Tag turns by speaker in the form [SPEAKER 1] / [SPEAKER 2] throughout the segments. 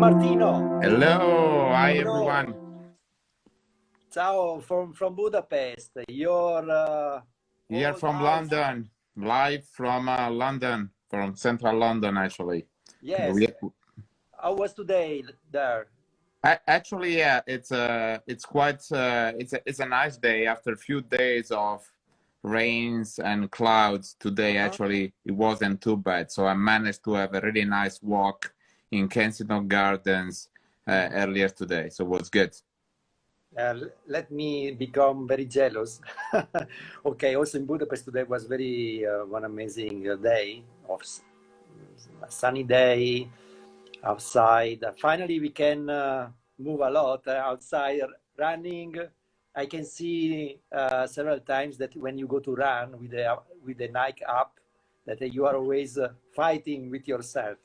[SPEAKER 1] Martino.
[SPEAKER 2] Hello, hi
[SPEAKER 1] Hello.
[SPEAKER 2] everyone.
[SPEAKER 1] Ciao from Budapest. Your
[SPEAKER 2] Here
[SPEAKER 1] old
[SPEAKER 2] from
[SPEAKER 1] house.
[SPEAKER 2] London, live from London, from central London actually.
[SPEAKER 1] Yes.
[SPEAKER 2] We,
[SPEAKER 1] How was today there?
[SPEAKER 2] actually, yeah, it's quite it's a nice day after a few days of rains and clouds. Today
[SPEAKER 1] Uh-huh.
[SPEAKER 2] actually it wasn't too bad, so I managed to have a really nice walk in Kensington Gardens earlier today, so it was good.
[SPEAKER 1] Let me become very jealous. Okay, also in Budapest today was very one amazing day of a sunny day outside. Finally, we can move a lot outside running. I can see several times that when you go to run with the Nike app, that you are always fighting with yourself.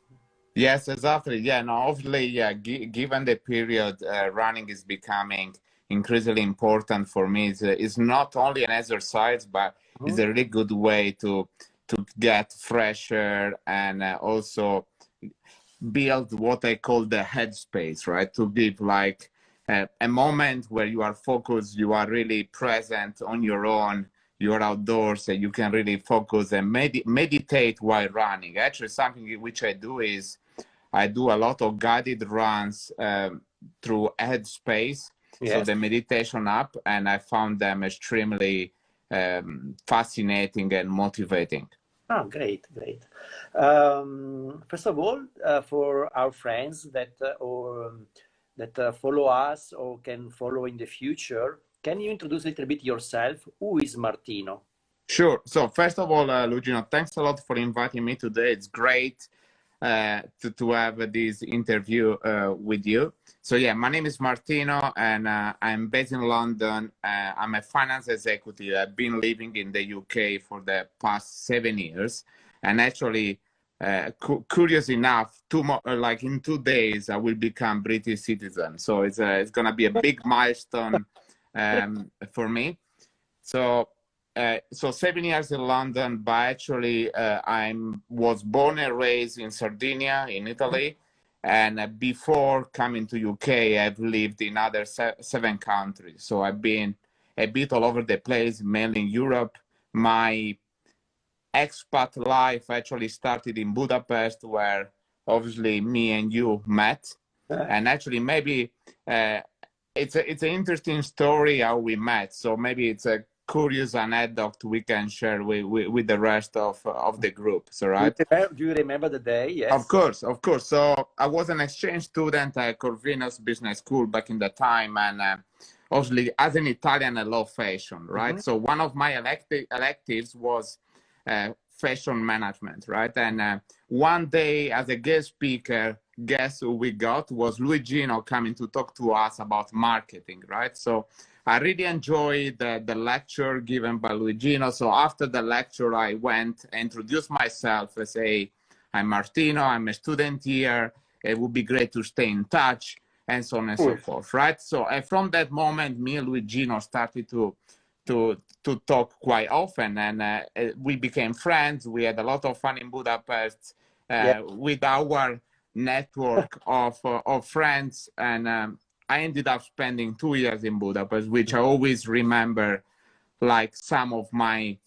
[SPEAKER 2] Yes, exactly. Yeah, no, obviously, yeah, given the period, running is becoming increasingly important for me. It's not only an exercise, but it's a really good way to get fresher and also build what I call the headspace, right? To give like a moment where you are focused, you are really present on your own, you're outdoors, and you can really focus and meditate while running. Actually, something which I do is I do a lot of guided runs through Headspace, so
[SPEAKER 1] Yes.
[SPEAKER 2] the meditation app, and I found them extremely fascinating and motivating.
[SPEAKER 1] Oh, great, great. First of all, for our friends that follow us or can follow in the future, can you introduce a little bit yourself? Who is Martino?
[SPEAKER 2] Sure. So first of all, Lugino, thanks a lot for inviting me today. It's great to have this interview with you. So yeah, my name is Martino and I'm based in London. I'm a finance executive. I've been living in the UK for the past 7 years. And actually, curious enough, like in 2 days, I will become British citizen. So it's going to be a big milestone for me. So 7 years in London, but actually I was born and raised in Sardinia, in Italy. And before coming to UK, I've lived in other 7 countries. So I've been a bit all over the place, mainly in Europe. My expat life actually started in Budapest, where obviously me and you met. And actually maybe it's an interesting story how we met. So maybe it's a curious anecdote we can share with the rest of the group. So right?
[SPEAKER 1] Do you remember the day? Yes.
[SPEAKER 2] Of course, of course. So I was an exchange student at Corvinus Business School back in the time, and obviously as an Italian, I love fashion, right? So one of my electives was fashion management, right? And one day as a guest speaker, guess who we got was Luigino coming to talk to us about marketing, right? So I really enjoyed the lecture given by Luigino. So after the lecture, I went and introduced myself and say, I'm Martino, I'm a student here. It would be great to stay in touch, and so on and so forth, right? So from that moment, me and Luigino started to talk quite often, and we became friends. We had a lot of fun in Budapest with our network of friends, and I ended up spending 2 years in Budapest, which I always remember like some of my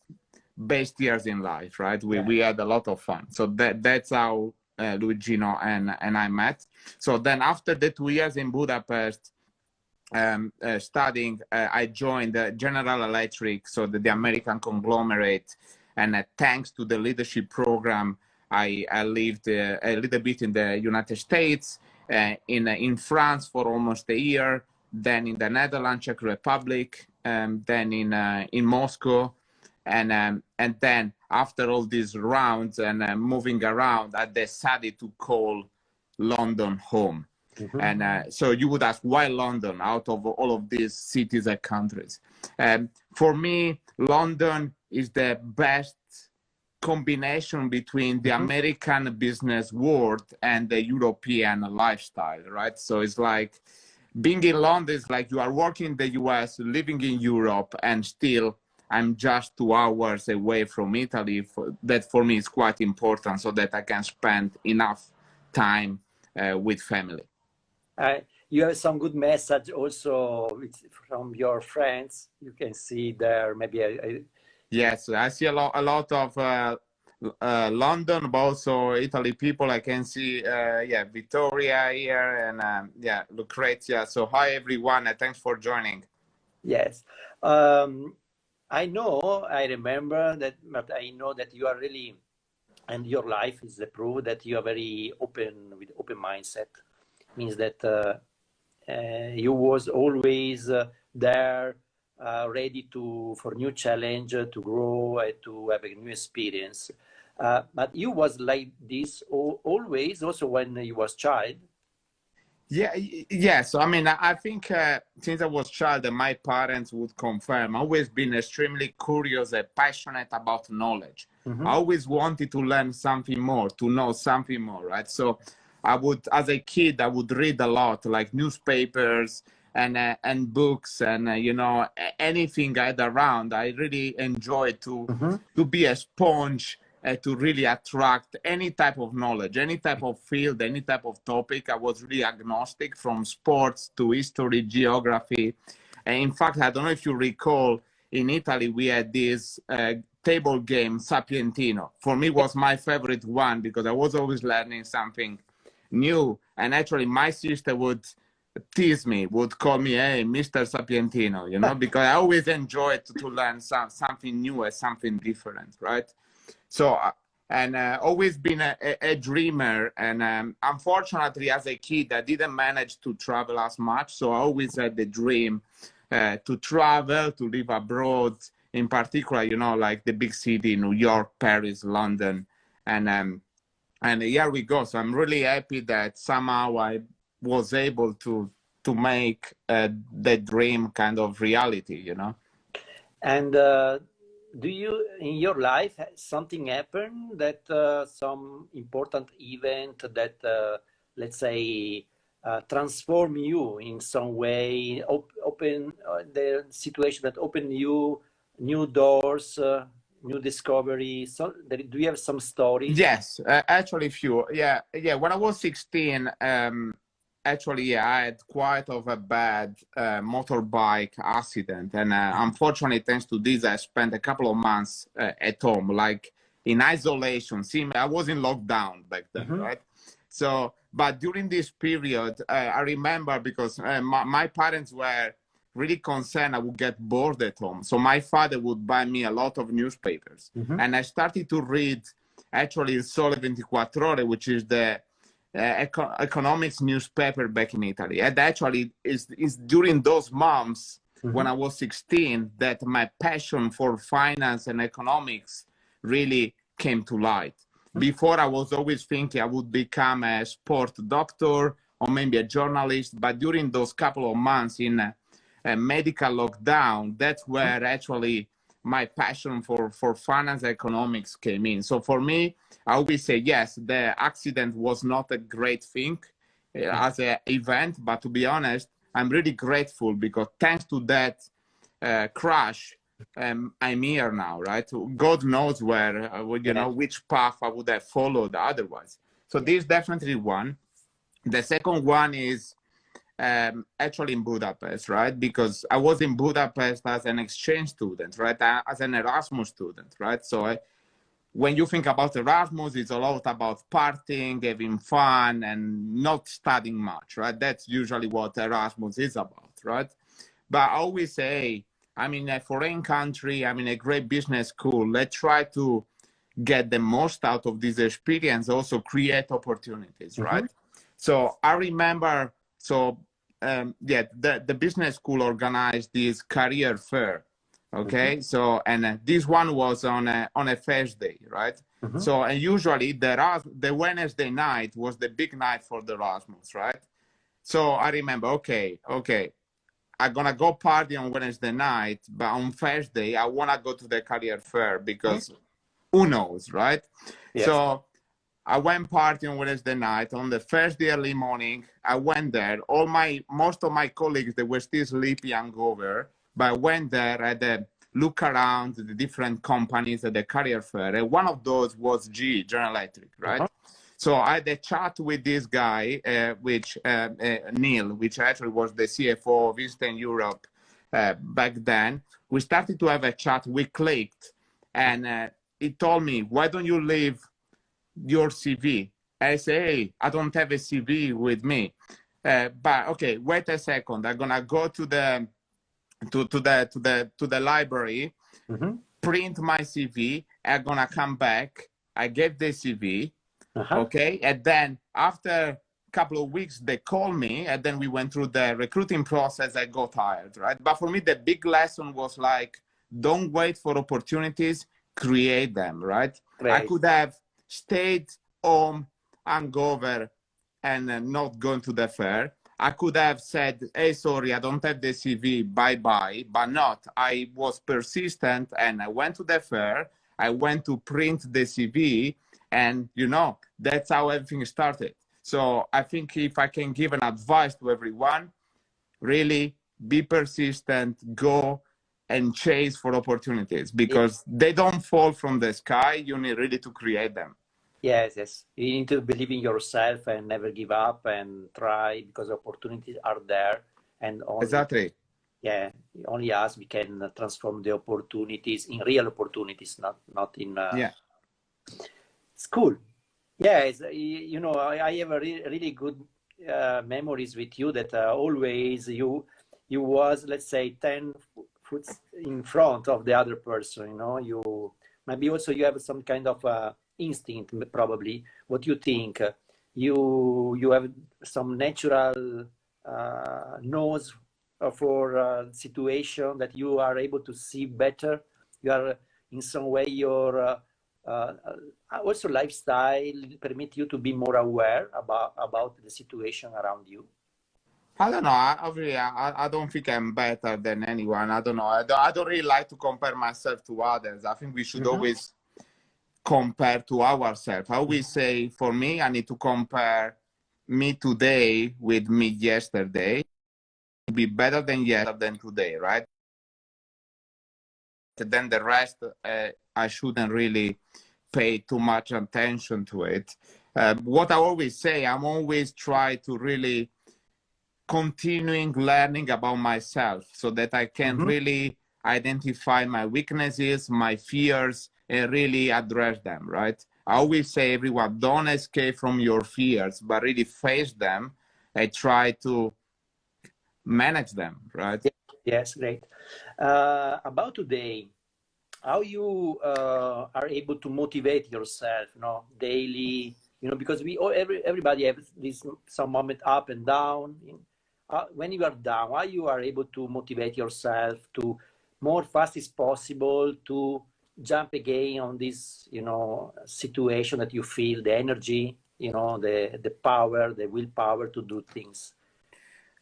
[SPEAKER 2] best years in life, right? We had a lot of fun. So that's how Luigino and I met. So then after the 2 years in Budapest, studying, I joined General Electric, so the American conglomerate, and thanks to the leadership program, I lived a little bit in the United States, in France for almost a year, then in the Netherlands, Czech Republic, then in Moscow, and then after all these rounds and moving around, I decided to call London home. And so you would ask, why London out of all of these cities and countries? For me, London is the best combination between the American business world and the European lifestyle, right? So it's like being in London is like you are working in the US, living in Europe, and still I'm just 2 hours away from Italy. That for me is quite important, so that I can spend enough time with family.
[SPEAKER 1] You have some good message also from your friends. You can see there maybe.
[SPEAKER 2] Yes, I see a lot of London, but also Italy people. I can see, yeah, Victoria here and yeah, Lucrezia. So hi everyone, and thanks for joining.
[SPEAKER 1] Yes, I remember that, but I know that you are really, and your life is the proof that you are very open, with open mindset. Means that you was always there, ready for new challenge, to grow, to have a new experience. But you was like this always, also when you was child.
[SPEAKER 2] Yeah, yeah. So I mean, I think since I was child, and my parents would confirm, I've always been extremely curious and passionate about knowledge. I always wanted to learn something more, to know something more, right? So I would, as a kid, I would read a lot, like newspapers and books and you know, anything I had around. I really enjoyed to be a sponge, to really attract any type of knowledge, any type of field, any type of topic. I was really agnostic, from sports to history, geography. And in fact, I don't know if you recall, in Italy, we had this table game, Sapientino. For me, was my favorite one because I was always learning something new. And actually, my sister would tease me, would call me, hey, Mr. Sapientino, you know, because I always enjoyed to learn something new and something different, right? So, and always been a dreamer. And unfortunately, as a kid, I didn't manage to travel as much. So I always had the dream to travel, to live abroad, in particular, you know, like the big city, New York, Paris, London. And here we go. So I'm really happy that somehow I was able to make the dream kind of reality, you know.
[SPEAKER 1] And do you, in your life, something happen that some important event that, let's say, transform you in some way, open the situation that open you new doors, new discovery? So, do you have some story?
[SPEAKER 2] Yes, actually, few. Yeah. When I was 16, actually, yeah, I had quite of a bad motorbike accident, and unfortunately, thanks to this, I spent a couple of months at home, like in isolation. See, I was in lockdown back then, right? So, but during this period, I remember, because my parents were really concerned I would get bored at home. So my father would buy me a lot of newspapers, and I started to read actually Il Sole 24 Ore, which is the economics newspaper back in Italy. And actually, is during those months when I was 16 that my passion for finance and economics really came to light. Before, I was always thinking I would become a sport doctor or maybe a journalist, but during those couple of months in a medical lockdown, that's where actually my passion for finance and economics came in. So for me, I always say, yes, the accident was not a great thing as an event, but to be honest, I'm really grateful, because thanks to that crash, I'm here now, right? God knows where, you know, which path I would have followed otherwise. So this is definitely one. The second one is actually in Budapest, right? Because I was in Budapest as an exchange student, right? As an Erasmus student, right? So when you think about Erasmus, it's a lot about partying, having fun, and not studying much, right? That's usually what Erasmus is about, right? But I always say, I'm in a foreign country, I'm in a great business school. Let's try to get the most out of this experience, also create opportunities, right? So I remember, yeah, the business school organized this career fair. Okay, so and this one was on a Thursday, right? So and usually the Wednesday night was the big night for the Erasmus, right? So I remember, okay, I'm gonna go party on Wednesday night, but on Thursday I wanna go to the career fair, because who knows, right? Yes. So I went party on Wednesday night. On the Thursday early morning, I went there. Most of my colleagues, they were still sleepy and over, but I went there, I had a look around the different companies at the career fair, and one of those was GE, General Electric, right? So I had a chat with this guy, Neil, which actually was the CFO of Eastern Europe back then. We started to have a chat, we clicked, and he told me, why don't you leave your CV? I say, hey, I don't have a CV with me. But okay, wait a second. I'm gonna go to the library, print my CV. I'm gonna come back. I get the CV, okay, and then after a couple of weeks they call me, and then we went through the recruiting process. I got hired, right? But for me, the big lesson was like, don't wait for opportunities, create them, right? I could have stayed home hungover and not gone to the fair. I could have said, hey, sorry, I don't have the CV, bye-bye, but not. I was persistent and I went to the fair. I went to print the CV, and, you know, that's how everything started. So I think if I can give an advice to everyone, really be persistent, go and chase for opportunities, because they don't fall from the sky. You need really to create them.
[SPEAKER 1] Yes, yes. You need to believe in yourself and never give up and try, because opportunities are there. And only,
[SPEAKER 2] exactly.
[SPEAKER 1] Yeah, only us, we can transform the opportunities in real opportunities, not in.
[SPEAKER 2] Yeah.
[SPEAKER 1] It's cool. Yeah, you know, I have a really good memories with you, that always you was, let's say, 10 foot in front of the other person. You know, you maybe also you have some kind of instinct, probably. What you think? You have some natural nose for situation that you are able to see better. You are in some way your also lifestyle permit you to be more aware about the situation around you.
[SPEAKER 2] I don't know. I don't think I'm better than anyone. I don't know. I don't really like to compare myself to others. I think we should always compare to ourselves. I always say, for me, I need to compare me today with me yesterday to be better than yesterday than today, right? Then the rest, I shouldn't really pay too much attention to it. What I always say, I'm always try to really continuing learning about myself, so that I can really identify my weaknesses, my fears, and really address them, right? I always say, everyone, don't escape from your fears, but really face them and try to manage them, right?
[SPEAKER 1] Yes, great. About today, how you are able to motivate yourself, you know, daily, you know, because everybody has this some moment up and down. When you are down, how you are able to motivate yourself to more fast as possible to jump again on this, you know, situation that you feel, the energy, you know, the power, the willpower to do things.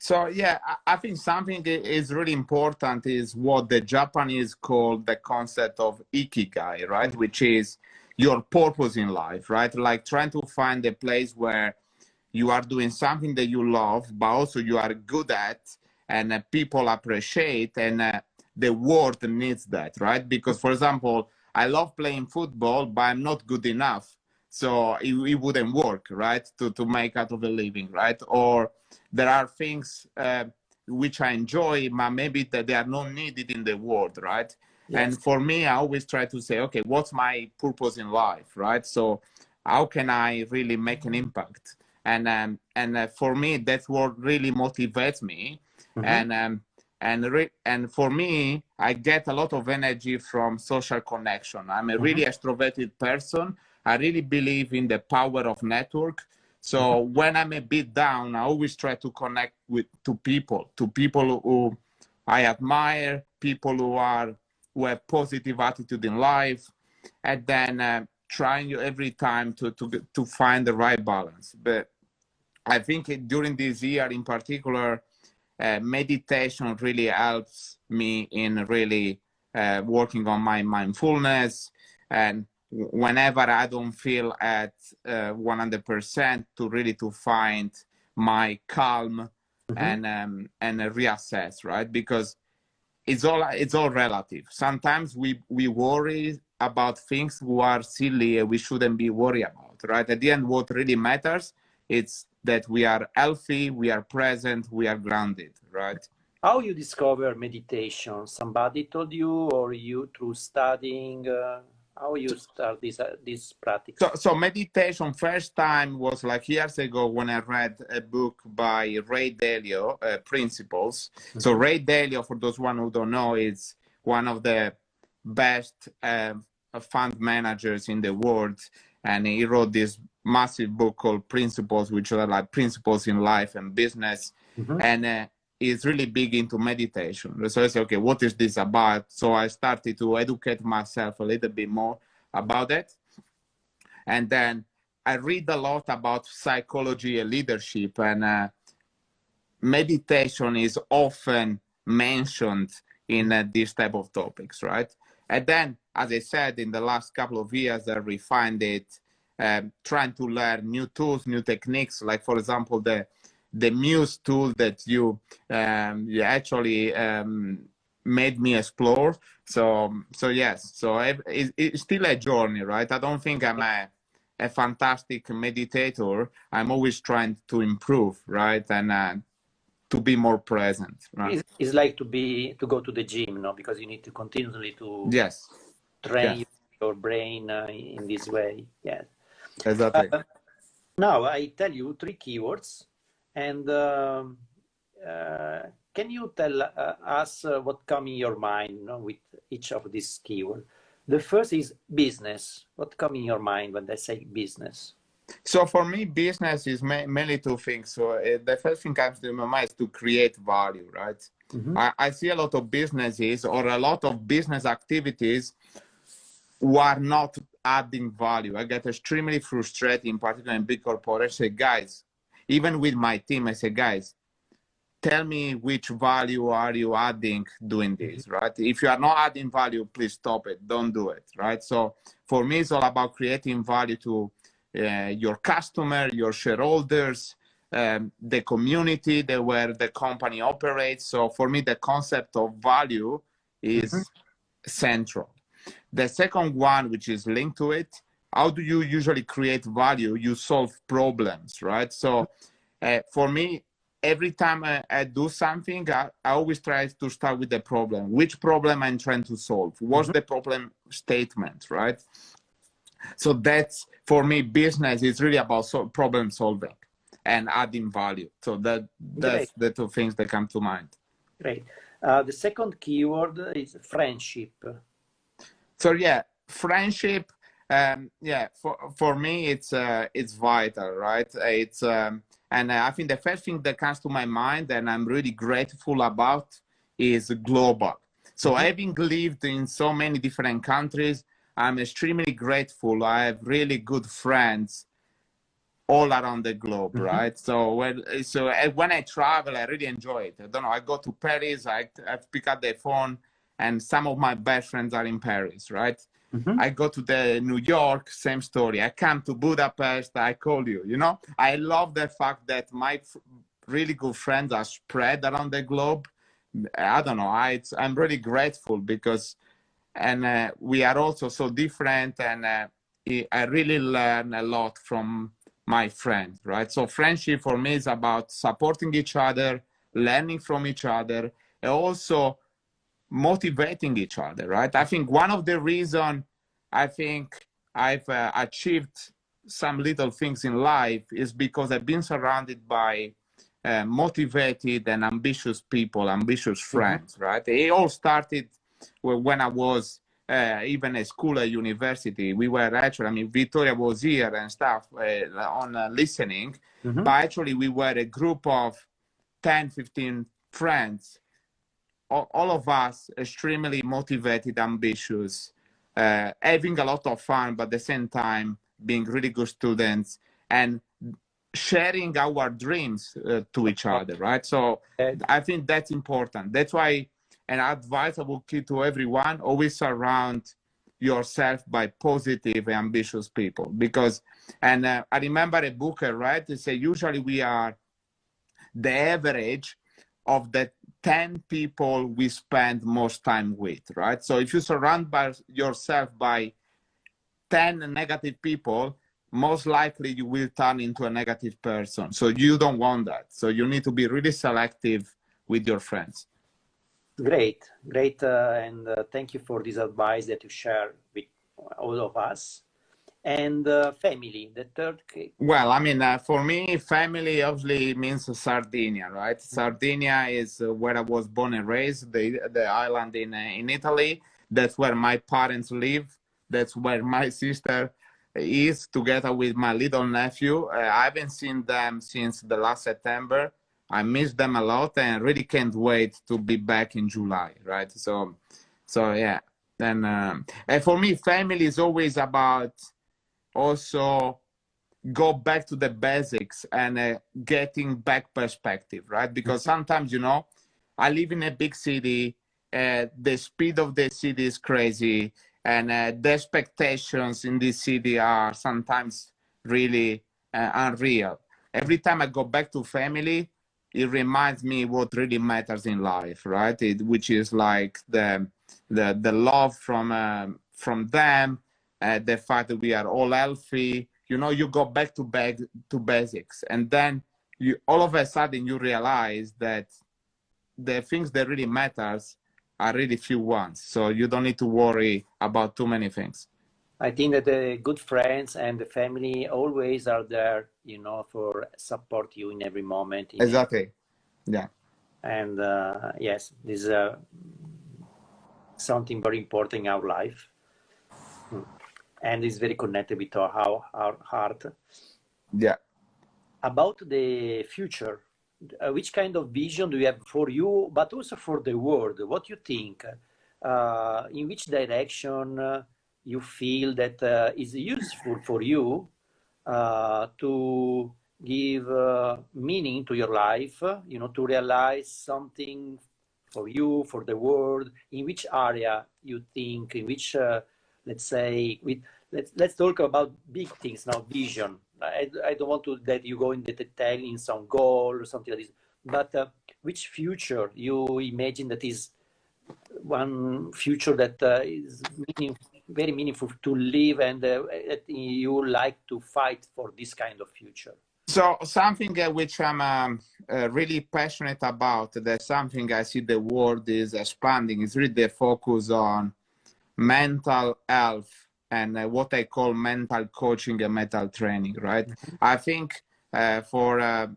[SPEAKER 2] So yeah, I think something is really important is what the Japanese call the concept of ikigai, right? Which is your purpose in life, right? Like trying to find a place where you are doing something that you love, but also you are good at, and people appreciate, and the world needs that, right? Because, for example, I love playing football, but I'm not good enough. So it wouldn't work, right? To make out of a living, right? Or there are things which I enjoy, but maybe that they are not needed in the world, right? Yes. And for me, I always try to say, okay, what's my purpose in life, right? So how can I really make an impact? And for me, that's what really motivates me. And for me, I get a lot of energy from social connection. I'm a really extroverted person. I really believe in the power of network. So when I'm a bit down, I always try to connect to people who I admire, people who have positive attitude in life, and then trying every time to find the right balance. But I think during this year in particular, meditation really helps me in really working on my mindfulness. And whenever I don't feel at 100%, to find my calm and reassess, right? Because it's all relative. Sometimes we worry about things who are silly and we shouldn't be worried about, right? At the end, what really matters, it's that we are healthy, we are present, we are grounded, right?
[SPEAKER 1] How you discover meditation? Somebody told you, or you through studying? How you start this practice?
[SPEAKER 2] So meditation first time was like years ago when I read a book by Ray Dalio, Principles. So Ray Dalio, for those one who don't know, is one of the best fund managers in the world, and he wrote this massive book called Principles, which are like principles in life and business, and he's really big into meditation. So I said, okay, what is this about? So I started to educate myself a little bit more about it. And then I read a lot about psychology and leadership, and meditation is often mentioned in these type of topics, right? And then, as I said, in the last couple of years, I refined it, trying to learn new tools, new techniques, like, for example, the Muse tool that you actually made me explore. So yes, so it's still a journey, right? I don't think I'm a fantastic meditator. I'm always trying to improve, right? And to be more present, right?
[SPEAKER 1] It's like to go to the gym, no? Because you need to continually to
[SPEAKER 2] Yes.
[SPEAKER 1] train your brain in this way. Yes.
[SPEAKER 2] Exactly.
[SPEAKER 1] Now I tell you 3 keywords, and can you tell us what comes in your mind, with each of these keywords? The first is business. What comes in your mind when they say business?
[SPEAKER 2] So for me, business is mainly 2 things. So the first thing comes to my mind is to create value, right? I see a lot of businesses or a lot of business activities who are not adding value. I get extremely frustrated, in particular in big corporations. I say, guys, even with my team, I say, guys, tell me which value are you adding doing this, right? If you are not adding value, please stop it. Don't do it, right? So for me, it's all about creating value to your customer, your shareholders, the community where the company operates. So for me, the concept of value is central. The second one, which is linked to it, how do you usually create value? You solve problems, right? So for me, every time I do something, I always try to start with the problem. Which problem I'm trying to solve? What's the problem statement, right? So that's, for me, business is really about problem solving and adding value. So that's the 2 things that come to mind.
[SPEAKER 1] Great. The second keyword is friendship.
[SPEAKER 2] So yeah, friendship. For me, it's vital, right? It's and I think the first thing that comes to my mind, and I'm really grateful about, is global. So having lived in so many different countries, I'm extremely grateful. I have really good friends all around the globe, right? So when I travel, I really enjoy it. I don't know, I go to Paris, I pick up the phone, and some of my best friends are in Paris, right? I go to New York, same story. I come to Budapest, I call you, I love the fact that my really good friends are spread around the globe. I don't know, I'm really grateful because, and we are also so different, and I really learn a lot from my friends, right? So friendship for me is about supporting each other, learning from each other, and also motivating each other, right? I think one of the reasons I think I've achieved some little things in life is because I've been surrounded by motivated and ambitious people, ambitious friends, right? It all started when I was even at school, at university. We were actually, Victoria was here and stuff on listening, but actually we were a group of 10, 15 friends, all of us extremely motivated, ambitious, having a lot of fun, but at the same time being really good students and sharing our dreams to each other, right? So I think that's important. That's why an advice I will give to everyone: always surround yourself by positive, ambitious people. Because, and I remember a book I read, they say usually we are the average of the 10 people we spend most time with, right? So if you surround yourself by 10 negative people, most likely you will turn into a negative person. So you don't want that. So you need to be really selective with your friends.
[SPEAKER 1] Great, great. And thank you for this advice that you share with all of us. And family, the third case.
[SPEAKER 2] Well, I mean, for me, family obviously means Sardinia, right? Sardinia is where I was born and raised, the island in Italy. That's where my parents live. That's where my sister is, together with my little nephew. I haven't seen them since the last September. I miss them a lot and really can't wait to be back in July, right? So yeah. And for me, family is always about also go back to the basics and getting back perspective, right? Because sometimes, you know, I live in a big city, the speed of the city is crazy, and the expectations in this city are sometimes really unreal. Every time I go back to family, it reminds me what really matters in life, right? Which is like the love from them, the fact that we are all healthy. You know, you go back to basics, and then you all of a sudden you realize that the things that really matters are really few ones. So you don't need to worry about too many things.
[SPEAKER 1] I think that the good friends and the family always are there, you know, for support you in every moment.
[SPEAKER 2] Exactly. Yeah.
[SPEAKER 1] And yes, this is something very important in our life. And is very connected with our heart.
[SPEAKER 2] Yeah.
[SPEAKER 1] About the future, which kind of vision do you have for you, but also for the world? What you think? In which direction you feel that is useful for you to give meaning to your life, you know, to realize something for you, for the world? In which area you think, in which, let's say, let's talk about big things now, vision. I don't want to that you go into detail in some goal or something like this, but which future you imagine that is one future that is very meaningful to live, and that you like to fight for this kind of future?
[SPEAKER 2] So something which I'm really passionate about, that's something I see the world is expanding, is really the focus on mental health and what I call mental coaching and mental training, right? I think for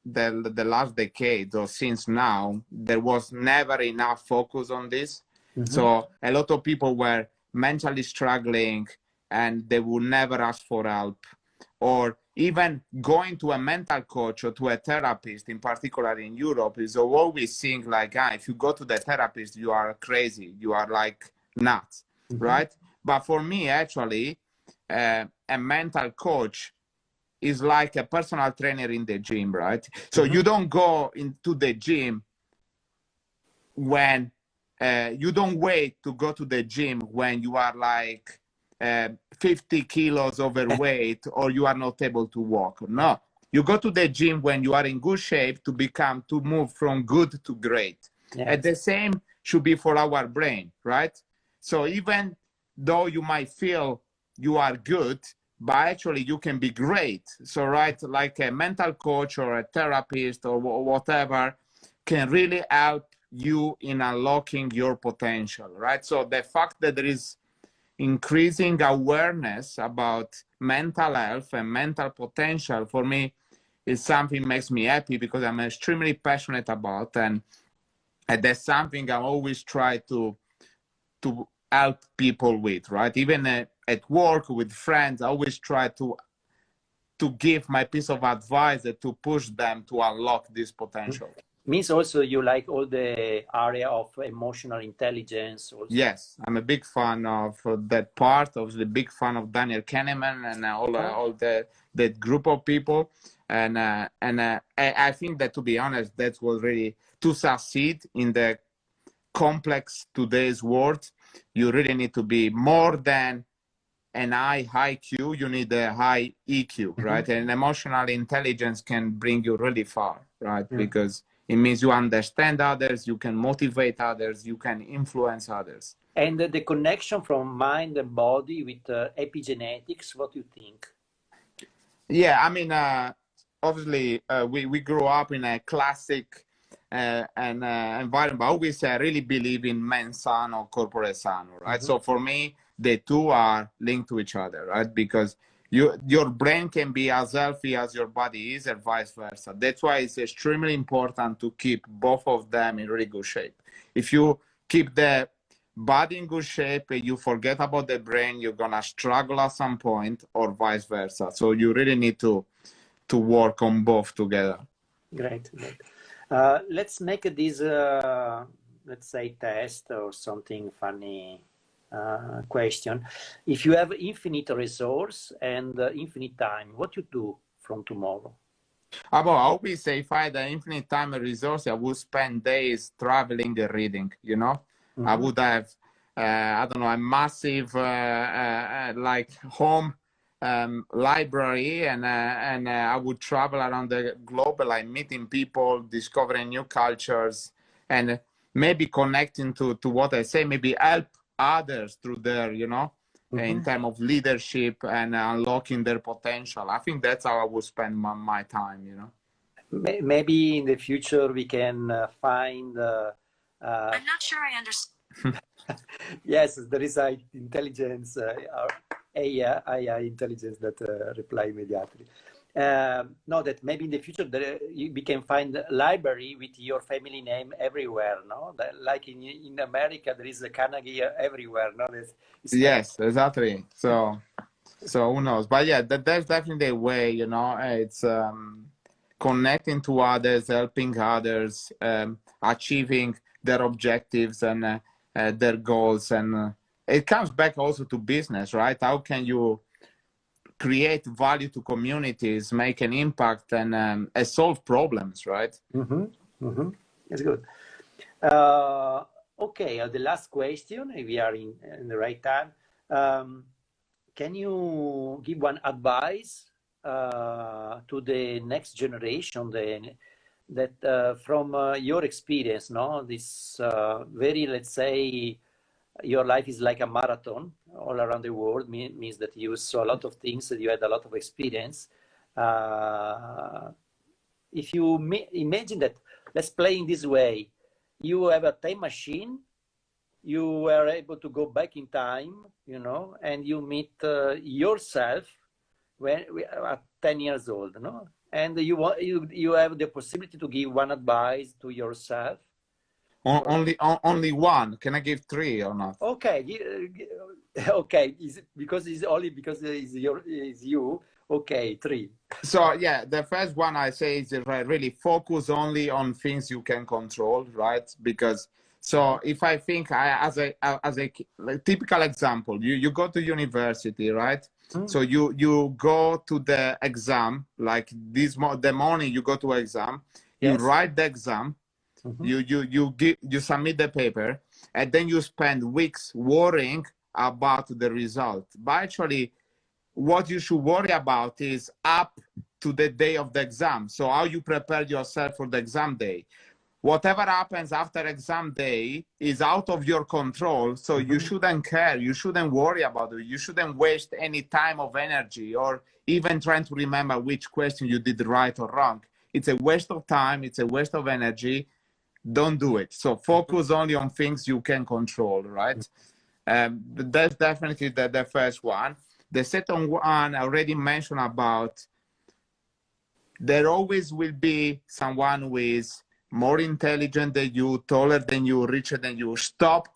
[SPEAKER 2] the last decade or since now, there was never enough focus on this. So a lot of people were mentally struggling and they would never ask for help, or even going to a mental coach or to a therapist, in particular in Europe, is always seeing like, if you go to the therapist, you are crazy, you are like nuts, right? But for me, actually, a mental coach is like a personal trainer in the gym, right? So you don't go into the gym when you don't wait to go to the gym when you are like 50 kilos overweight or you are not able to walk. No, you go to the gym when you are in good shape to move from good to great. Yes. And the same should be for our brain, right? So even though you might feel you are good, but actually you can be great. So, right, like a mental coach or a therapist or whatever can really help you in unlocking your potential, right? So the fact that there is increasing awareness about mental health and mental potential, for me, is something makes me happy, because I'm extremely passionate about, and that's something I always try to help people with, right? Even at work with friends, I always try to give my piece of advice to push them to unlock this potential.
[SPEAKER 1] Means also you like all the area of emotional intelligence also.
[SPEAKER 2] Yes, I'm a big fan of that part, of the big fan of Daniel Kahneman and all that group of people. And I think that, to be honest, that was really, to succeed in the complex today's world, you really need to be more than an high IQ, you need a high EQ, right? And emotional intelligence can bring you really far, right? Because It means you understand others, you can motivate others, you can influence others.
[SPEAKER 1] And the connection from mind and body with epigenetics, what do you think?
[SPEAKER 2] Yeah, I mean, obviously, we grew up in a classic environment. I always really believe in mens sano, corpore sano, right? So for me, the two are linked to each other, right? Because your brain can be as healthy as your body is, and vice versa. That's why it's extremely important to keep both of them in really good shape. If you keep the body in good shape and you forget about the brain, you're gonna struggle at some point, or vice versa. So you really need to work on both together.
[SPEAKER 1] Great. Let's make this let's say test or something funny question. If you have infinite resource and infinite time, what you do from tomorrow?
[SPEAKER 2] I always say if I had an infinite time and resource, I would spend days traveling and reading, you know? I would have, I don't know, a massive like home library, and I would travel around the globe, like meeting people, discovering new cultures, and maybe connecting to what I say, maybe help others through their, you know, in terms of leadership and unlocking their potential. I think that's how I would spend my time, you know.
[SPEAKER 1] Maybe in the future we can find
[SPEAKER 3] I'm not sure I understand.
[SPEAKER 1] yes, there is a intelligence, AI intelligence that reply immediately. No, that maybe in the future we can find a library with your family name everywhere, no? Like in America, there is a Carnegie everywhere, no?
[SPEAKER 2] Yes, exactly. So who knows? But yeah, there's definitely a way, you know, it's connecting to others, helping others, achieving their objectives and their goals. And it comes back also to business, right? How can you create value to communities, make an impact, and solve problems, right?
[SPEAKER 1] That's good. Okay, the last question, we are in the right time. Can you give one advice to the next generation that from your experience, no? This very, let's say, your life is like a marathon all around the world, means that you saw a lot of things, that you had a lot of experience. If you imagine that, let's play in this way, you have a time machine, you were able to go back in time, you know, and you meet yourself when at 10 years old, no? And you have the possibility to give one advice to yourself.
[SPEAKER 2] Only one. Can I give three or not?
[SPEAKER 1] Okay, okay. Because it's only because it's you. Okay, three.
[SPEAKER 2] So yeah, the first one I say is really focus only on things you can control, right? Because so if I think as a like, typical example, you go to university, right? So you go to the exam, like the morning you go to exam, you write the exam. You submit the paper, and then you spend weeks worrying about the result. But actually, what you should worry about is up to the day of the exam. So how you prepare yourself for the exam day. Whatever happens after exam day is out of your control. So you shouldn't care. You shouldn't worry about it. You shouldn't waste any time of energy or even trying to remember which question you did right or wrong. It's a waste of time. It's a waste of energy. Don't do it. So focus only on things you can control, right? That's definitely the first one. The second one I already mentioned about, there always will be someone who is more intelligent than you, taller than you, richer than you. Stop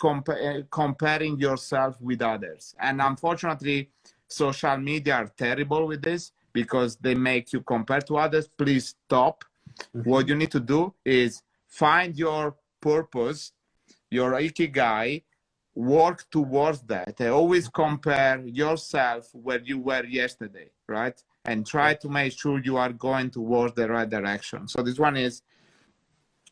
[SPEAKER 2] comparing yourself with others. And unfortunately, social media are terrible with this because they make you compare to others. Please stop. What you need to do is find your purpose, your ikigai, work towards that. Always compare yourself where you were yesterday, right? And try to make sure you are going towards the right direction. So this one is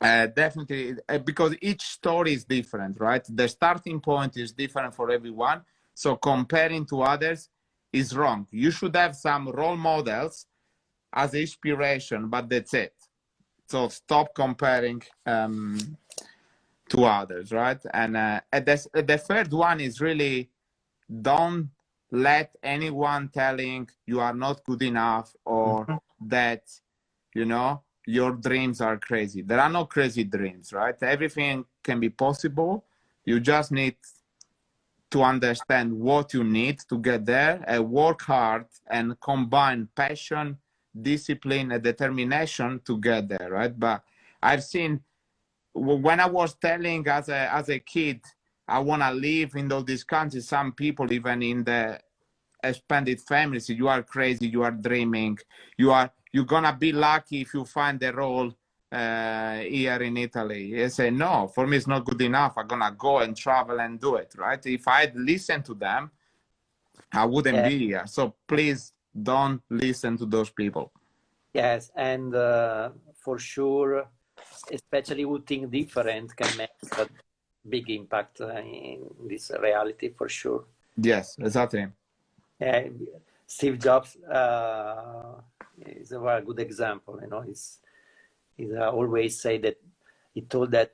[SPEAKER 2] definitely, because each story is different, right? The starting point is different for everyone. So comparing to others is wrong. You should have some role models as inspiration, but that's it. So stop comparing to others, right? And the third one is really, don't let anyone telling you are not good enough, or that, you know, your dreams are crazy. There are no crazy dreams, right? Everything can be possible. You just need to understand what you need to get there, and work hard and combine passion, discipline, and determination to get there, right? But I've seen, when I was telling as a kid, I want to live in all these countries, some people, even in the expanded families, you are crazy, you are dreaming, you're gonna be lucky if you find a role here in Italy. I say, no, for me it's not good enough. I'm gonna go and travel and do it, right? If I'd listened to them, I wouldn't be here. So please don't listen to those people.
[SPEAKER 1] Yes, and for sure, especially who think different can make a big impact in this reality, for sure.
[SPEAKER 2] Yes, exactly.
[SPEAKER 1] Steve Jobs is a very good example. You know, he's always say that he told that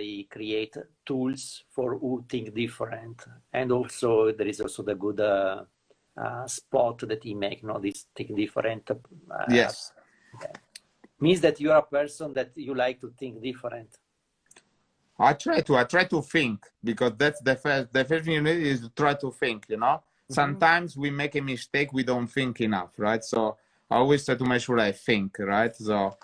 [SPEAKER 1] he create tools for who think different, and also there is also the good spot that he make. You know, this think different.
[SPEAKER 2] Yes,
[SPEAKER 1] means that you are a person that you like to think different.
[SPEAKER 2] I try to think, because that's the first thing you need is to try to think, you know. Sometimes we make a mistake, we don't think enough, right? So I always try to make sure I think, right? So,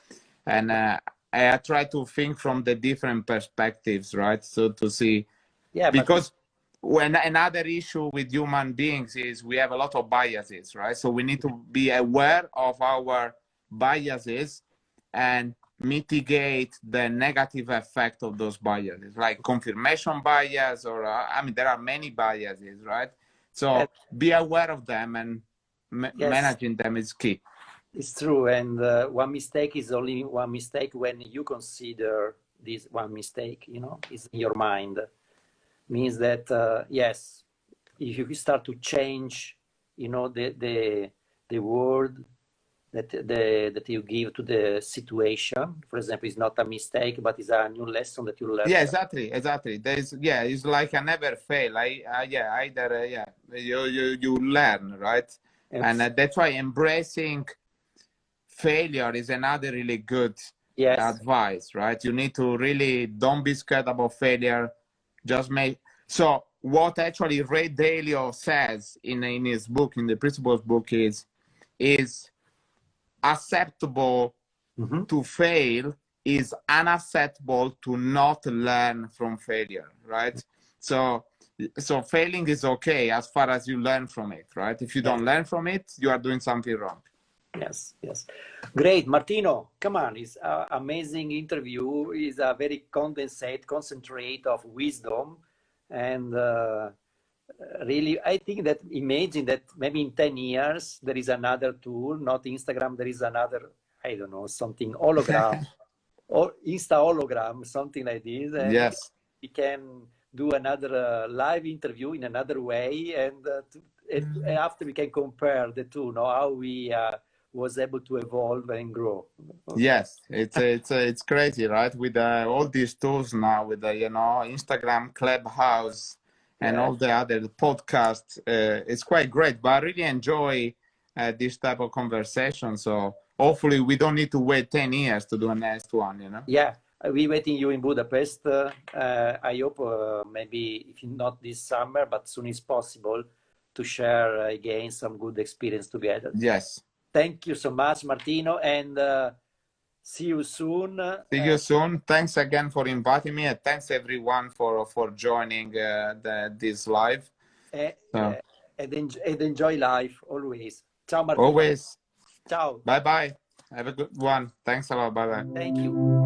[SPEAKER 2] and I try to think from the different perspectives, right? So to see, because when another issue with human beings is we have a lot of biases, right? So we need to be aware of our biases and mitigate the negative effect of those biases, like confirmation bias, or I mean, there are many biases, right? So be aware of them, and managing them is key.
[SPEAKER 1] It's true, and one mistake is only one mistake when you consider this one mistake, you know, is in your mind. Means that yes, if you start to change, you know, the word that you give to the situation, for example, is not a mistake, but is a new lesson that you learn.
[SPEAKER 2] Yeah, exactly. There's it's like I never fail. You learn, right? And that's why embracing failure is another really good advice, right? You need to really don't be scared about failure. Just make so. What actually Ray Dalio says in his book, in the Principles book, is acceptable to fail is unacceptable to not learn from failure, right? So failing is okay as far as you learn from it, right? If you don't learn from it, you are doing something wrong.
[SPEAKER 1] Yes. Great. Martino, come on. It's an amazing interview. It's a very concentrate of wisdom. And really, I think that imagine that maybe in 10 years, there is another tool, not Instagram, there is another, I don't know, something hologram or Insta hologram, something like this. And we can do another live interview in another way. And after we can compare the two, know how we was able to evolve and grow.
[SPEAKER 2] Yes, it's crazy, right? With all these tools now, with the Instagram, Clubhouse, and all the other podcasts, it's quite great. But I really enjoy this type of conversation. So hopefully we don't need to wait 10 years to do a next one, you know?
[SPEAKER 1] Yeah, we're waiting you in Budapest. I hope maybe if not this summer, but soon as possible, to share again some good experience together.
[SPEAKER 2] Yes.
[SPEAKER 1] Thank you so much, Martino, and see you soon.
[SPEAKER 2] See you soon. Thanks again for inviting me, and thanks everyone for joining this live.
[SPEAKER 1] And enjoy life always. Ciao, Martino.
[SPEAKER 2] Always.
[SPEAKER 1] Ciao.
[SPEAKER 2] Bye-bye. Have a good one. Thanks a lot. Bye-bye.
[SPEAKER 1] Thank you.